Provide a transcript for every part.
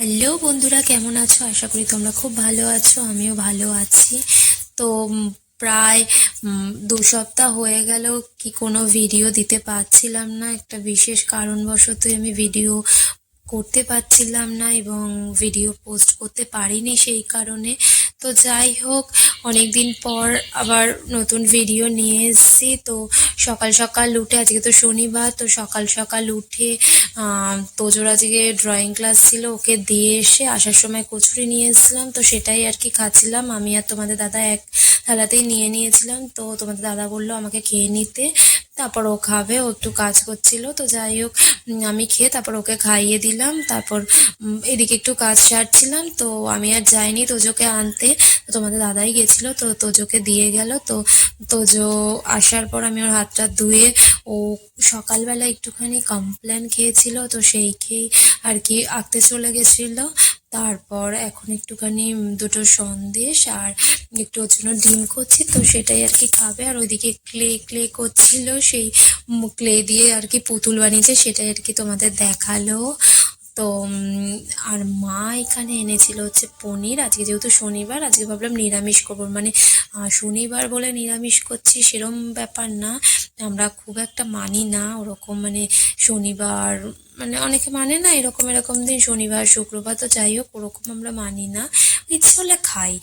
Hello বন্ধুরা, কেমন আছো? আশা করি তোমরা খুব ভালো আছো। আমিও ভালো আছি। তো প্রায় 2 সপ্তাহ হয়ে গেল কি কোনো ভিডিও দিতে পারছিলাম না। একটা বিশেষ কারণবশতই আমি ভিডিও করতে পারছিলাম না এবং ভিডিও পোস্ট করতে পারিনি সেই কারণে। তো যাই হোক, অনেক দিন পর আবার নতুন ভিডিও নিয়ে এসেছি। তো সকাল সকাল উঠে, আজকে তো শনিবার, তো সকাল সকাল উঠে তোজোর আজকে ড্রয়িং ক্লাস ছিল, ওকে দিয়ে এসে আসার সময় কচুরি নিয়ে এসেছিলাম। তো সেটাই আর কি খাচ্ছিলাম। আমি আর তোমাদের দাদা এক থালাতেই নিয়ে নিয়েছিলাম। তো তোমাদের দাদা বললো আমাকে খেয়ে নিতে, তারপর ও খাবে, ও একটু কাজ করছিল। তো যাই হোক, আমি খেয়ে তারপর ওকে খাইয়ে দিলাম। তারপর এদিকে একটু কাজ সারছিলাম। তো আমি আর যাইনি তোজোকে আনতে, তো তোমাদের দাদাই গেছিল। তো তোজোকে দিয়ে গেল। তো তোজো আসার পর আমি ওর হাতটা ধুয়ে, ও সকালবেলা একটুখানি কমপ্লেন খেয়েছিল, তো সেই খেয়ে আর কি আঁকতে চলে গেছিল। তারপর এখন একটুখানি দুটো সন্দেশ আর একটু ওর জন্য ডিম করছি, তো সেটাই আর কি খাবে। আর ওইদিকে ক্লে ক্লে করছিল, সেই ক্লে দিয়ে আর কি পুতুল বানিয়েছে, সেটাই আর কি তোমাদের দেখালো। তো আর মা এখানে এনেছিল হচ্ছে পনির। আজকে যেহেতু শনিবার, আজকে ভাবলাম নিরামিষ করবো। মানে শনিবার বলে নিরামিষ করছি সেরম ব্যাপার না, আমরা খুব একটা মানি না ওরকম। মানে শনিবার, মানে অনেকে মানে না এরকম এরকম দিন, শনিবার শুক্রবার, তো যাই হোক ওরকম আমরা মানি না, ইচ্ছে হলে খাই।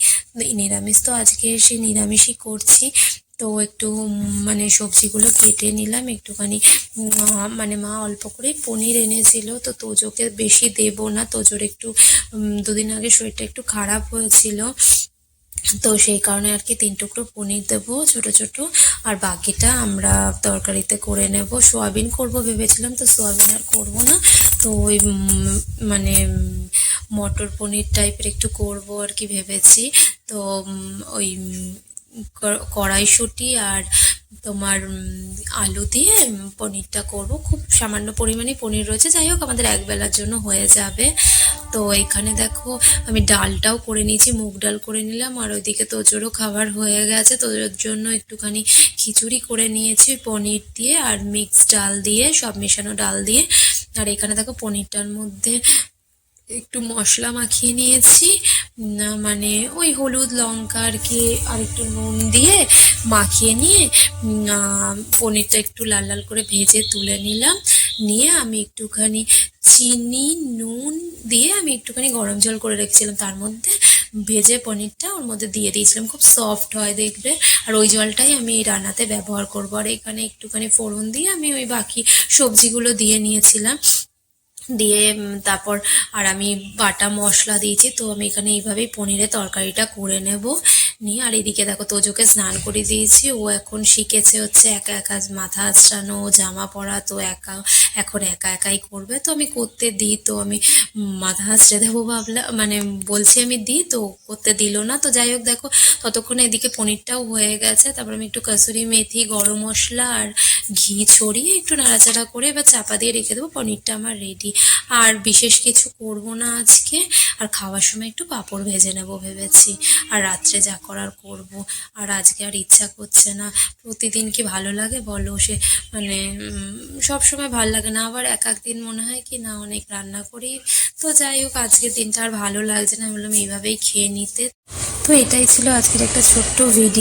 নিরামিষ তো আজকে সে নিরামিষই করছি। তো একটু মানে সবজিগুলো কেটে নিলাম একটুখানি। মানে মা অল্প করেই পনির এনেছিল, তো তোজোকে বেশি দেব না। তোজোর একটু 2 দিন আগে শরীরটা একটু খারাপ হয়েছিল, তো সেই কারণে আর কি 3 টুকরো পনির দেবো ছোট ছোট, আর বাকিটা আমরা তরকারিতে করে নেব। সোয়াবিন করব ভেবেছিলাম, তো সোয়াবিন আর করব না। তো ওই মানে মটর পনির টাইপের একটু করব আর কি ভেবেছি। তো ওই কড়াইশুঁটি আর তোমার আলু দিয়ে পনিরটা করব। খুব সামান্য পরিমাণে পনির রয়েছে, যাই হোক আমাদের একবেলার জন্য হয়ে যাবে। তো এখানে দেখো আমি ডালটাও করে নিয়েছি, মুগ ডাল করে নিলাম। আর ওইদিকে তোজোরও খাবার হয়ে গেছে, তোজোর জন্য একটুখানি খিচুড়ি করে নিয়েছি পনির দিয়ে আর মিক্স ডাল দিয়ে, সব মেশানো ডাল দিয়ে। আর এখানে দেখো পনিরটার মধ্যে একটু মশলা মাখিয়ে নিয়েছি, মানে ওই হলুদ লঙ্কা আর কি, আর একটু নুন দিয়ে মাখিয়ে নিয়ে পনিরটা একটু লাল লাল করে ভেজে তুলে নিলাম। নিয়ে আমি একটুখানি চিনি নুন দিয়ে আমি একটুখানি গরম জল করে রেখেছিলাম, তার মধ্যে ভেজে পনিরটা ওর মধ্যে দিয়ে দিয়েছিলাম। খুব সফট হয় দেখবে। আর ওই জলটাই আমি এই রান্নাতে ব্যবহার করবো। আর এখানে একটুখানি ফোড়ন দিয়ে আমি ওই বাকি সবজিগুলো দিয়ে নিয়েছিলাম। দিয়ে তারপর আর আমি বাটা মশলা দিয়েছি। তো আমি এখানে এইভাবেই পনিরের তরকারিটা করে নেব। নিয়ে আর এদিকে দেখো তোজোকে স্নান করে দিয়েছি, ও এখন শিখেছে হচ্ছে একা একা মাথা আঁচড়ানো, জামা পরা। তো এখন একা একাই করবে, তো আমি করতে দিই। তো আমি মাথা আঁচড়ে দেবো ভাবলাম, মানে বলছি আমি দিই, তো করতে দিল না। তো যাই হোক দেখো, ততক্ষণে এদিকে পনিরটাও হয়ে গেছে। তারপর আমি একটু কাসুরি মেথি, গরম মশলা আর ঘি ছড়িয়ে একটু নাড়াচাড়া করে এবার চাপা দিয়ে রেখে দেবো। পনিরটা আমার রেডি। আর বিশেষ কিছু করব না আজকে। আর খাওয়ার সময় একটু পাঁপড় ভেজে নেবো ভেবেছি। আর রাত্রে যা করার করব। আর আজকে আর ইচ্ছা করছে না। প্রতিদিন কি ভালো লাগে বলো? সে মানে সব সময় ভালো লাগে না, আবার এক এক দিন মনে হয় কি না অনেক রান্না করি। তো যাই হোক, আজকের দিনটা আর ভালো লাগছে না, আমি বললাম এইভাবেই খেয়ে নিতে। তো এটাই ছিল আজকের একটা ছোট্ট ভিডিও।